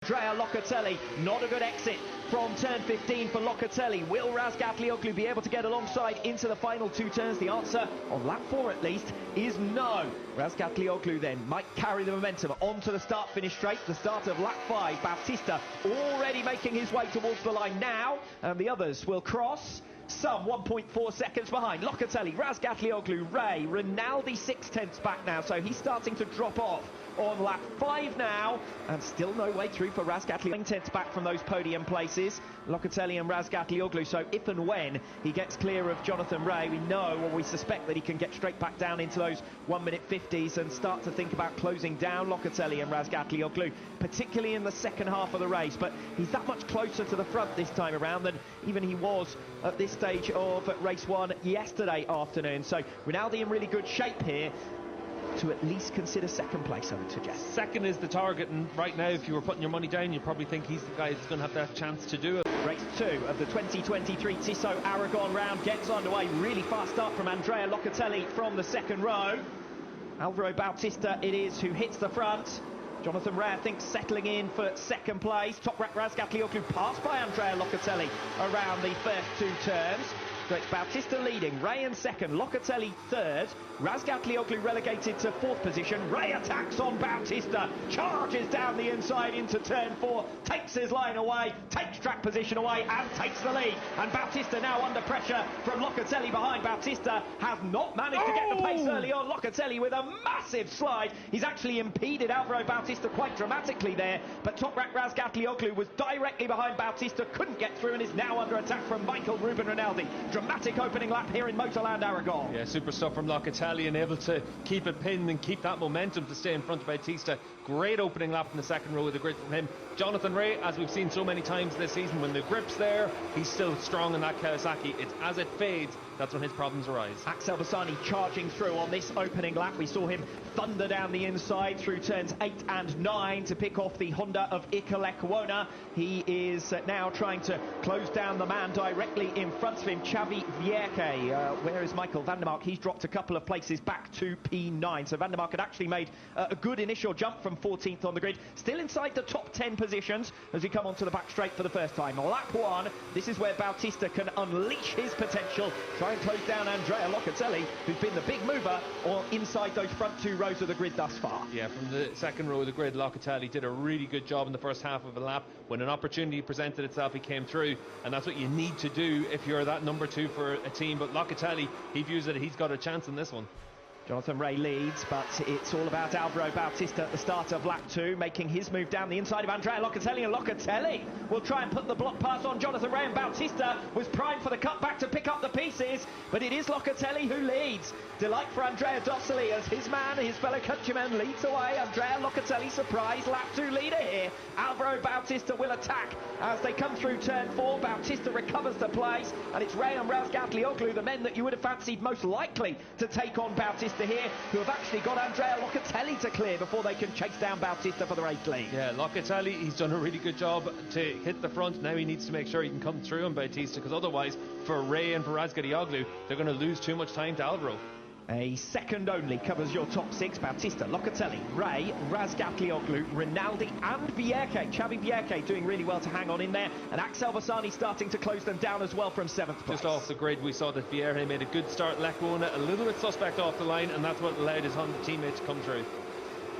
Andrea Locatelli, not a good exit from turn 15 for Locatelli. Will Razgatlıoğlu be able to get alongside into the final two turns? The answer on lap 4 at least is no. Razgatlıoğlu then might carry the momentum onto the start-finish straight. The start of lap 5, Bautista already making his way towards the line now, and the others will cross some 1.4 seconds behind. Locatelli, Razgatlıoğlu, Ray, Rinaldi 6/10 back now, so he's starting to drop off on lap 5 now, and still no way through for Razgatlıoğlu. 10ths back from those podium places, Locatelli and Razgatlıoğlu, so if and when he gets clear of Jonathan Ray, we know or we suspect that he can get straight back down into those 1-minute 50s and start to think about closing down Locatelli and Razgatlıoğlu, particularly in the second half of the race. But he's that much closer to the front this time around than even he was at this stage of race 1 yesterday afternoon. So Rinaldi in really good shape here to at least consider second place, I would suggest. Second is the target, and right now if you were putting your money down, you probably think he's the guy that's going to have that chance to do it. Race 2 of the 2023 Tissot Aragon round gets underway. Really fast start from Andrea Locatelli from the second row. Alvaro Bautista it is who hits the front. Jonathan Ray, I think, settling in for second place. Toprak Razgatlıoğlu passed by Andrea Locatelli around the first two turns. So it's Bautista leading, Ray in second, Locatelli third, Razgatlıoğlu relegated to fourth position. Ray attacks on Bautista, charges down the inside into turn 4, takes his line away, takes track position away and takes the lead. And Bautista now under pressure from Locatelli behind. Bautista has not managed to get the pace early on. Locatelli with a massive slide. He's actually impeded Alvaro Bautista quite dramatically there, but Toprak Razgatlıoğlu was directly behind Bautista, couldn't get through and is now under attack from Michael Ruben Rinaldi. Dramatic opening lap here in MotorLand Aragon. Yeah, super stuff from Locatelli, and able to keep it pinned and keep that momentum to stay in front of Bautista. Great opening lap in the second row with the grid from him. Jonathan Ray, as we've seen so many times this season, when the grip's there, he's still strong in that Kawasaki. It's as it fades, that's when his problems arise. Axel Bassani charging through on this opening lap. We saw him thunder down the inside through turns 8 and 9 to pick off the Honda of Iker. He is now trying to close down the man directly in front of him, Xavi Vierke. Where is Michael van der Mark? He's dropped a couple of places back to P9. So van der Mark had actually made a good initial jump from 14th on the grid. Still inside the top 10 positions as we come onto the back straight for the first time. Lap 1, this is where Bautista can unleash his potential, try and close down Andrea Locatelli, who's been the big mover or inside those front two rows of the grid thus far. Yeah, from the second row of the grid, Locatelli did a really good job in the first half of a lap. When an opportunity presented itself, he came through, and that's what you need to do if you're that number 2 for a team. But Locatelli, he views that he's got a chance in this one. Jonathan Ray leads, but it's all about Alvaro Bautista at the start of lap 2, making his move down the inside of Andrea Locatelli, and Locatelli will try and put the block pass on Jonathan Ray, and Bautista was primed for the cutback to pick up the pieces, but it is Locatelli who leads. Delight for Andrea Dossoli as his man, his fellow countryman, leads away. Andrea Locatelli, surprise lap 2 leader here. Alvaro Bautista will attack as they come through turn 4. Bautista recovers the place, and it's Ray and Razgatlıoğlu, the men that you would have fancied most likely to take on Bautista here, who have actually got Andrea Locatelli to clear before they can chase down Bautista for the race lead. Yeah, Locatelli, he's done a really good job to hit the front. Now he needs to make sure he can come through on Bautista, because otherwise for Ray and for Razgatlıoğlu, they're going to lose too much time to Alvaro. A second only covers your top 6. Bautista, Locatelli, Ray, Razgatlıoğlu, Rinaldi and Vierke. Xavi Vierke doing really well to hang on in there, and Axel Bassani starting to close them down as well from 7th place. Just off the grid, we saw that Vierke made a good start. Lecona a little bit suspect off the line, and that's what allowed his Honda teammate to come through.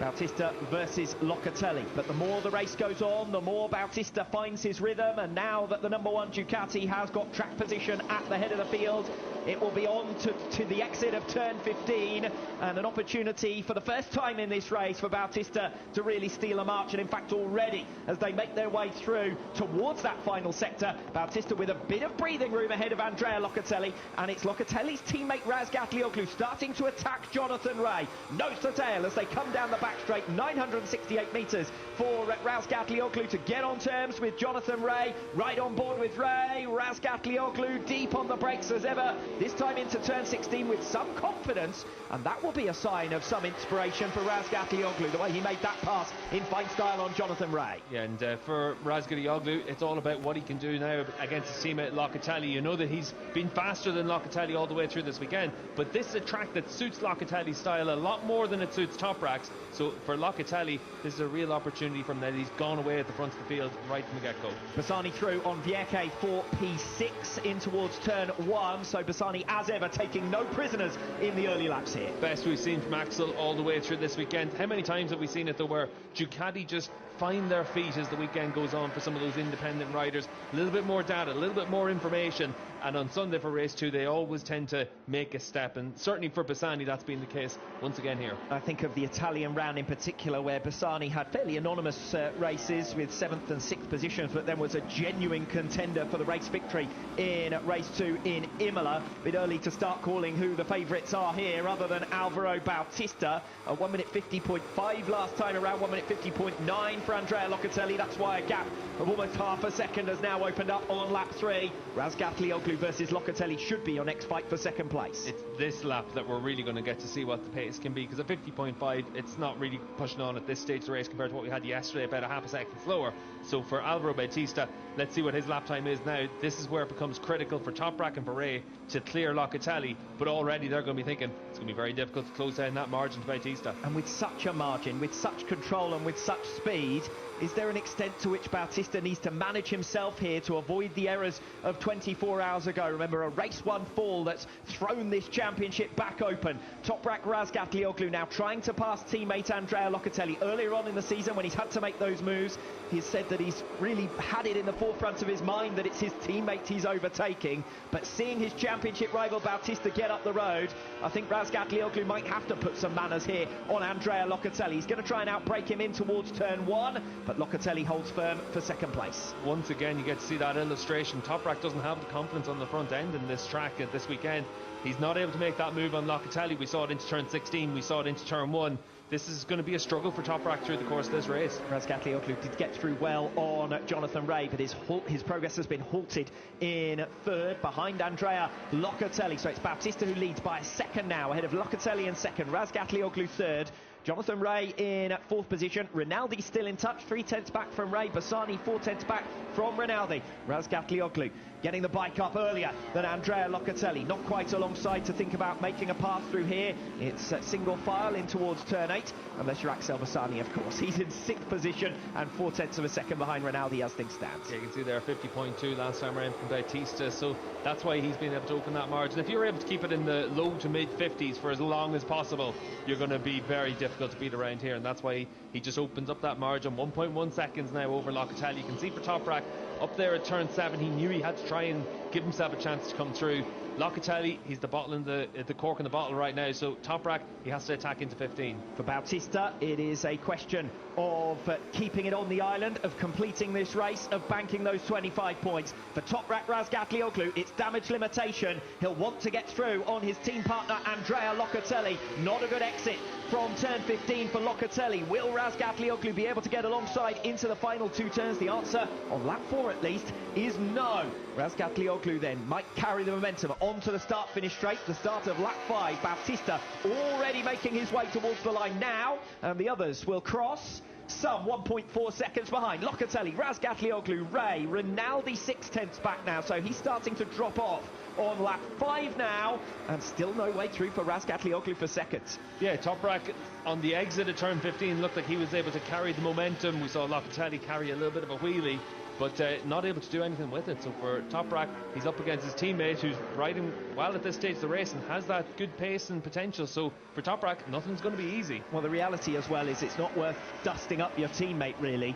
Bautista versus Locatelli, but the more the race goes on, the more Bautista finds his rhythm, and now that the number 1 Ducati has got track position at the head of the field, it will be on to the exit of turn 15, and an opportunity for the first time in this race for Bautista to really steal a march. And in fact already, as they make their way through towards that final sector, Bautista with a bit of breathing room ahead of Andrea Locatelli, and it's Locatelli's teammate Razgatlıoğlu starting to attack Jonathan Ray, nose to tail as they come down the back straight. 968 metres for Razgatlıoğlu to get on terms with Jonathan Ray, right on board with Ray. Razgatlıoğlu deep on the brakes as ever. this time into turn 16 with some confidence, and that will be a sign of some inspiration for Razgatlıoğlu, the way he made that pass in fine style on Jonathan Rea. Yeah, and for Razgatlıoğlu, it's all about what he can do now against his teammate Locatelli. You know that he's been faster than Locatelli all the way through this weekend, but this is a track that suits Locatelli's style a lot more than it suits Toprak's. So for Locatelli, this is a real opportunity from that. He's gone away at the front of the field right from the get-go. Bassani through on Vierke for P6 in towards turn 1, so Bassani as ever taking no prisoners in the early laps here. Best we've seen from Axel all the way through this weekend. How many times have we seen it though where Ducati just find their feet as the weekend goes on for some of those independent riders? A little bit more data, a little bit more information, and on Sunday for race 2 they always tend to make a step, and certainly for Bassani that's been the case once again here. I think of the Italian round in particular, where Bassani had fairly anonymous races with 7th and 6th positions, but then was a genuine contender for the race victory in race 2 in Imola. A bit early to start calling who the favourites are here, other than Alvaro Bautista. 1 minute 50.5 last time around, 1 minute 50.9 for Andrea Locatelli. That's why a gap of almost half a second has now opened up on lap 3. Razgatlıoğlu versus Locatelli should be your next fight for second place. It's this lap that we're really going to get to see what the pace can be, because at 50.5 it's not really pushing on at this stage of the race compared to what we had yesterday, about a half a second slower. So for Alvaro Bautista, let's see what his lap time is now. This is where it becomes critical for Toprak and for Rea to clear Locatelli, but already they're going to be thinking it's going to be very difficult to close down that margin to Bautista. And with such a margin, with such control and with such speed, is there an extent to which Bautista needs to manage himself here to avoid the errors of 24 hours ago? Remember, a race 1 fall that's thrown this championship back open. Toprak Razgatlıoğlu now trying to pass teammate Andrea Locatelli. Earlier on in the season, when he's had to make those moves, he's said that he's really had it in the forefront of his mind that it's his teammate he's overtaking. But seeing his championship rival Bautista get up the road, I think Razgatlıoğlu might have to put some manners here on Andrea Locatelli. He's going to try and outbrake him in towards turn 1, but Locatelli holds firm for second place. Once again, you get to see that illustration. Toprak doesn't have the confidence on the front end in this track at this weekend. He's not able to make that move on Locatelli. We saw it into turn 16, we saw it into turn 1. This is going to be a struggle for Toprak through the course of this race. Razgatlıoğlu did get through well on Jonathan Rea, but his progress has been halted in 3rd behind Andrea Locatelli. So it's Bautista who leads by a second now, ahead of Locatelli in 2nd, Razgatlıoğlu 3rd. Jonathan Rea in 4th position. Rinaldi still in touch, 3/10 back from Rea. Bassani 4/10 back from Rinaldi. Razgatlıoğlu getting the bike up earlier than Andrea Locatelli. Not quite alongside to think about making a pass through here. It's single file in towards turn 8, unless you're Axel Bassani, of course. He's in 6th position and 4/10 of a second behind Rinaldi as things stand. Yeah, you can see there 50.2 last time around from Bautista, so that's why he's been able to open that margin. If you're able to keep it in the low to mid 50s for as long as possible, you're going to be very difficult to beat around here, and that's why he just opens up that margin. 1.1 seconds now over Locatelli. You can see for Toprak up there at turn 7, he knew he had to try and give himself a chance to come through. Locatelli, he's the bottle in the cork in the bottle right now, so Toprak, he has to attack into 15. For Bautista, it is a question of keeping it on the island, of completing this race, of banking those 25 points. For Toprak Razgatlıoğlu, it's damage limitation. He'll want to get through on his team partner Andrea Locatelli. Not a good exit from turn 15 for Locatelli. Will Razgatlıoğlu be able to get alongside into the final 2 turns? The answer, on lap 4 at least, is no. Razgatlıoğlu then might carry the momentum onto the start-finish straight. The start of lap 5. Bautista already making his way towards the line now, and the others will cross some 1.4 seconds behind. Locatelli, Razgatlıoğlu, Rea, Rinaldi 6/10 back now, so he's starting to drop off on lap 5 now, and still no way through for Razgatlıoğlu for seconds. Yeah, Toprak on the exit of turn 15 looked like he was able to carry the momentum. We saw Locatelli carry a little bit of a wheelie, but not able to do anything with it. So for Toprak, he's up against his teammate who's riding well at this stage of the race and has that good pace and potential. So for Toprak, nothing's going to be easy. Well, the reality as well is it's not worth dusting up your teammate, really,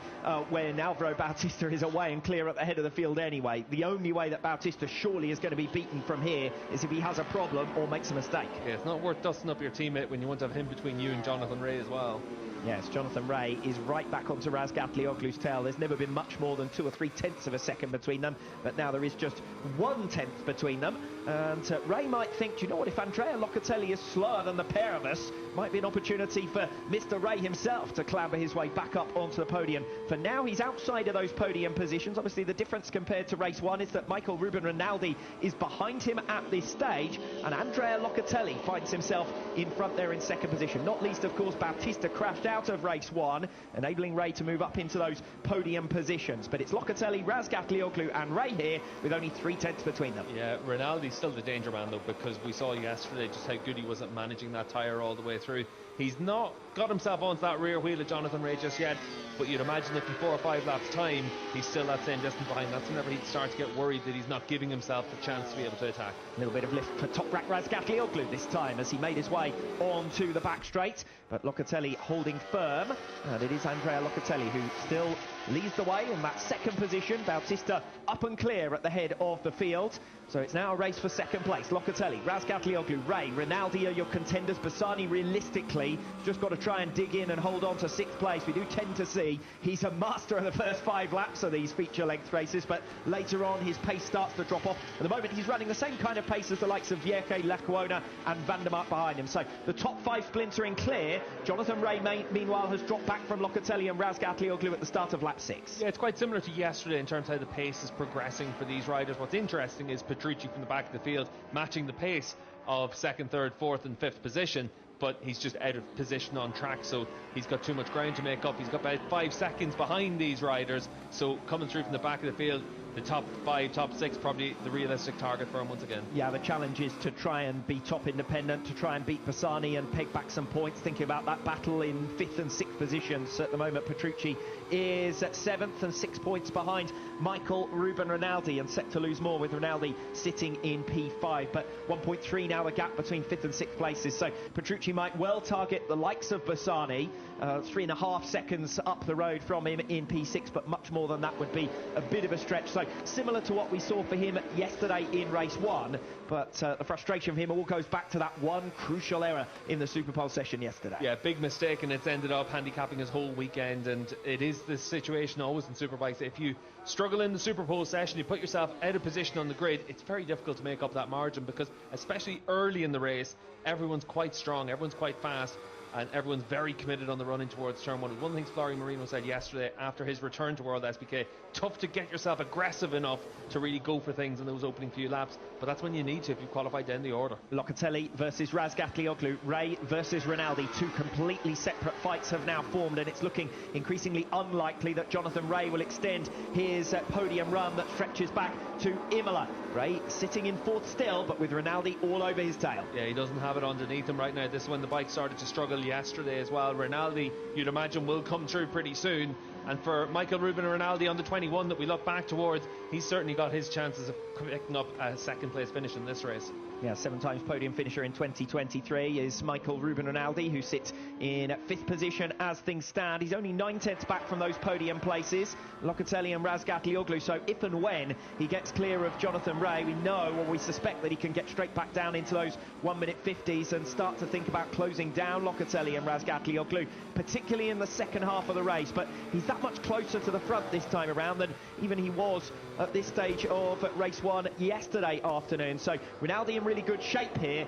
when Alvaro Bautista is away and clear at the head of the field anyway. The only way that Bautista surely is going to be beaten from here is if he has a problem or makes a mistake. Yeah, it's not worth dusting up your teammate when you want to have him between you and Jonathan Rea as well. Yes, Jonathan Rea is right back onto Razgatlıoğlu's tail. There's never been much more than 2 or 3 tenths of a second between them, but now there is just 1 tenth between them. And Rea might think, do you know what, if Andrea Locatelli is slower than the pair of us, might be an opportunity for Mr. Rea himself to clamber his way back up onto the podium. For now, he's outside of those podium positions. Obviously, the difference compared to race 1 is that Michael Ruben Rinaldi is behind him at this stage, and Andrea Locatelli finds himself in front there in second position. Not least, of course, Bautista crashed out of race 1, enabling Rea to move up into those podium positions. But it's Locatelli, Razgatlıoğlu and Rea here with only 3 tenths between them. Yeah, Rinaldi's still the danger man, though, because we saw yesterday just how good he was at managing that tyre all the way through. He's not got himself onto that rear wheel of Jonathan Rea just yet, but you'd imagine if in 4 or 5 laps time he's still that same distance behind. That's whenever he'd start to get worried that he's not giving himself the chance to be able to attack. A little bit of lift for Toprak Razgatlıoğlu this time as he made his way onto the back straight, but Locatelli holding firm, and it is Andrea Locatelli who still leads the way in that second position. Bautista up and clear at the head of the field. So it's now a race for second place. Locatelli, Razgatlıoğlu, Rea, Rinaldi are your contenders. Bassani realistically just got to try and dig in and hold on to 6th place. We do tend to see he's a master of the first 5 laps of these feature-length races, but later on his pace starts to drop off. At the moment he's running the same kind of pace as the likes of Vierke, Lecuona and Van der Mark behind him. So the top 5 splintering clear. Jonathan Rea meanwhile has dropped back from Locatelli and Razgatlıoğlu at the start of lap 6. Yeah, it's quite similar to yesterday in terms of how the pace is progressing for these riders. What's interesting is Petrucci from the back of the field matching the pace of 2nd, 3rd, 4th and 5th position, but he's just out of position on track, so he's got too much ground to make up. He's got about 5 seconds behind these riders, so coming through from the back of the field, the top 5, top 6 probably the realistic target for him once again. Yeah, the challenge is to try and be top independent, to try and beat Bassani and peg back some points. Thinking about that battle in 5th and 6th positions at the moment, Petrucci is at 7th and 6 points behind Michael Ruben Rinaldi, and set to lose more with Rinaldi sitting in P5, but 1.3 now the gap between 5th and 6th places, so Petrucci might well target the likes of Bassani, 3.5 seconds up the road from him in P6, but much more than that would be a bit of a stretch. So similar to what we saw for him yesterday in race 1, but the frustration for him all goes back to that one crucial error in the Superpole session yesterday. Yeah, big mistake, and it's ended up handicapping his whole weekend, and it is this situation always in Superbikes. If you struggle in the Superpole session, you put yourself out of position on the grid, it's very difficult to make up that margin, because especially early in the race, everyone's quite strong, everyone's quite fast, and everyone's very committed on the running towards turn 1. One of the things Florian Marino said yesterday after his return to World SBK, tough to get yourself aggressive enough to really go for things in those opening few laps, but that's when you need to if you've qualified down the order. Locatelli versus Razgatlıoğlu, Rea versus Rinaldi, 2 completely separate fights have now formed, and it's looking increasingly unlikely that Jonathan Rea will extend his podium run that stretches back to Imola. Rea sitting in 4th still, but with Rinaldi all over his tail. Yeah, he doesn't have it underneath him right now. This is when the bike started to struggle yesterday as well. Rinaldi, you'd imagine, will come through pretty soon, and for Michael Ruben Rinaldi on the 21 that we look back towards, he's certainly got his chances of picking up a 2nd place finish in this race. Yeah, 7 times podium finisher in 2023 is Michael Ruben Rinaldi, who sits in 5th position as things stand. He's only 9 tenths back from those podium places, Locatelli and Razgatlıoğlu, so if and when he gets clear of Jonathan Rea, we know, or we suspect, that he can get straight back down into those 1-minute 50s and start to think about closing down Locatelli and Razgatlıoğlu, particularly in the second half of the race. But he's that much closer to the front this time around than even he was at this stage of race 1 yesterday afternoon. So Rinaldi in really good shape here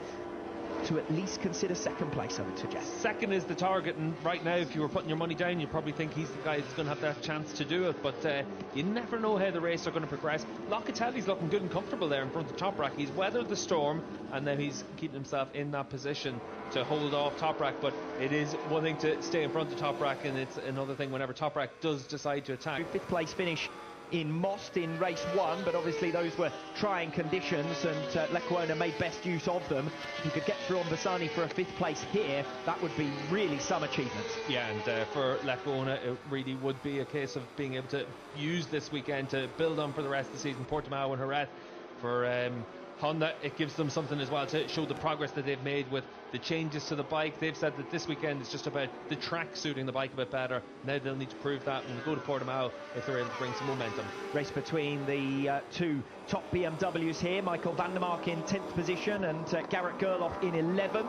to at least consider 2nd place, I would suggest. 2nd is the target, and right now if you were putting your money down, you probably think he's the guy that's going to have that chance to do it, but you never know how the race are going to progress. Locatelli's looking good and comfortable there in front of Toprak. He's weathered the storm, and now he's keeping himself in that position to hold off Toprak, but it is one thing to stay in front of Toprak, and it's another thing whenever Toprak does decide to attack. 5th place finish in Most in race 1, but obviously those were trying conditions, and Lecuona made best use of them. If you could get through on Bassani for a 5th place here, that would be really some achievement. Yeah, and for Lecuona it really would be a case of being able to use this weekend to build on for the rest of the season. Portimao and Jerez for Honda, it gives them something as well to show the progress that they've made with the changes to the bike. They've said that this weekend is just about the track suiting the bike a bit better. Now they'll need to prove that when they go to Portimao if they're able to bring some momentum. Race between the 2 top BMWs here. Michael van der Mark in 10th position and Garrett Gerloff in 11th.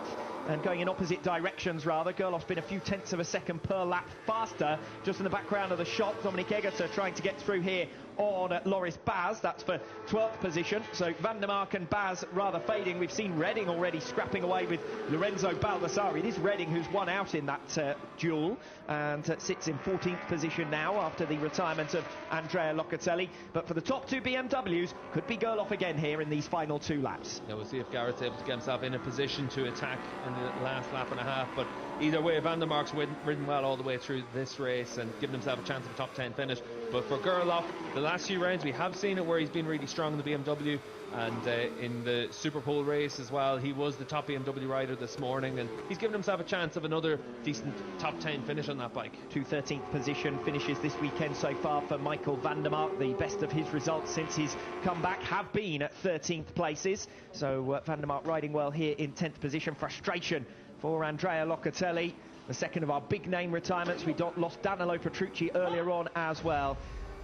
and going in opposite directions rather. Gerloff's been a few tenths of a second per lap faster. Just in the background of the shot, Dominic Egerter trying to get through here on Loris Baz. That's for 12th position. So Van der Mark and Baz rather fading. We've seen Redding already scrapping away with Lorenzo Baldassari. It is Redding who's won out in that duel and sits in 14th position now after the retirement of Andrea Locatelli. But for the top two BMWs, could be Gerloff again here in these final 2 laps. Yeah, we'll see if Garrett's able to get himself in a position to attack in the last lap and a half. But either way, Van der Mark's ridden well all the way through this race and given himself a chance of a top 10 finish. But for Gerloff, the last few rounds we have seen it where he's been really strong in the BMW, and in the Super Pole race as well, he was the top BMW rider this morning, and he's given himself a chance of another decent top 10 finish on that bike. 2 13th position finishes this weekend so far for Michael van der Mark. The best of his results since his comeback have been at 13th places. So van der Mark riding well here in 10th position. Frustration for Andrea Locatelli, the second of our big name retirements. We lost Danilo Petrucci earlier on as well.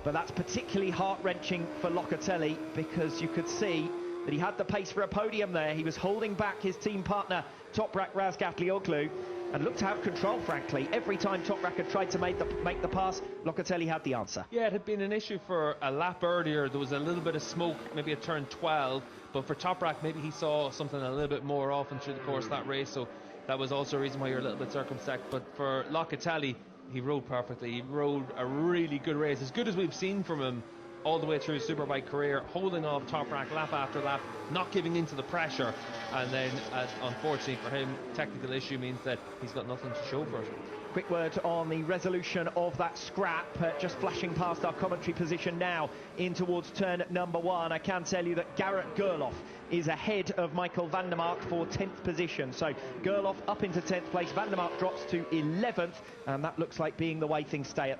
But that's particularly heart-wrenching for Locatelli because you could see that he had the pace for a podium there. He was holding back his team partner, Toprak Razgatlıoğlu, and looked to have control, frankly. Every time Toprak had tried to make the pass, Locatelli had the answer. Yeah, it had been an issue for a lap earlier. There was a little bit of smoke, maybe at turn 12. But for Toprak, maybe he saw something a little bit more often through the course of that race. So that was also a reason why you're a little bit circumspect. But for Locatelli, he rode perfectly. He rode a really good race, as good as we've seen from him all the way through his Superbike career, holding off Toprak lap after lap, not giving into the pressure. And then, unfortunately for him, technical issue means that he's got nothing to show for it. Quick word on the resolution of that scrap, just flashing past our commentary position now in towards turn number 1. I can tell you that Garrett Gerloff is ahead of Michael van der Mark for 10th position. So Gerloff up into 10th place, van der Mark drops to 11th, and that looks like being the way things stay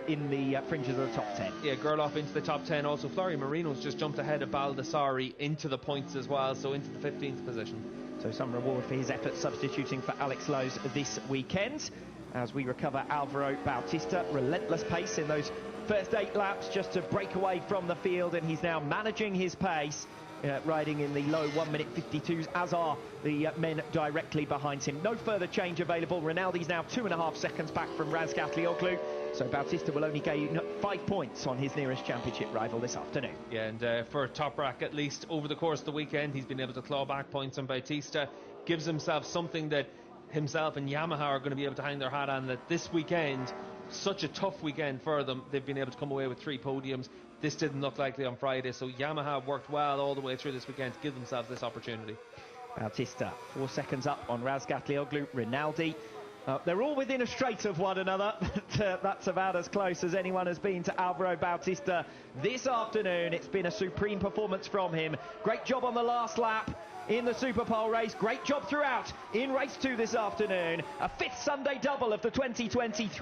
in the fringes of the top 10. Yeah, Gerloff into the top 10. Also, Florio Marino's just jumped ahead of Baldassari into the points as well, so into the 15th position. So some reward for his efforts substituting for Alex Lowe's this weekend. As we recover Alvaro Bautista, relentless pace in those first 8 laps just to break away from the field, and he's now managing his pace, riding in the low 1 minute 52s, as are the men directly behind him. No further change available. Rinaldi's now 2.5 seconds back from Razgatlıoğlu, so Bautista will only gain 5 points on his nearest championship rival this afternoon. Yeah, and for Toprak, at least over the course of the weekend, he's been able to claw back points on Bautista, gives himself something that himself and Yamaha are going to be able to hang their hat on, that this weekend, such a tough weekend for them, they've been able to come away with 3 podiums. This didn't look likely on Friday, so Yamaha worked well all the way through this weekend to give themselves this opportunity. Bautista 4 seconds up on Razgatlıoğlu, Rinaldi. They're all within a straight of one another, but that's about as close as anyone has been to Alvaro Bautista this afternoon. It's been a supreme performance from him. Great job on the last lap in the Super Pole race. Great job throughout in race 2 this afternoon. A 5th Sunday double of the 2023.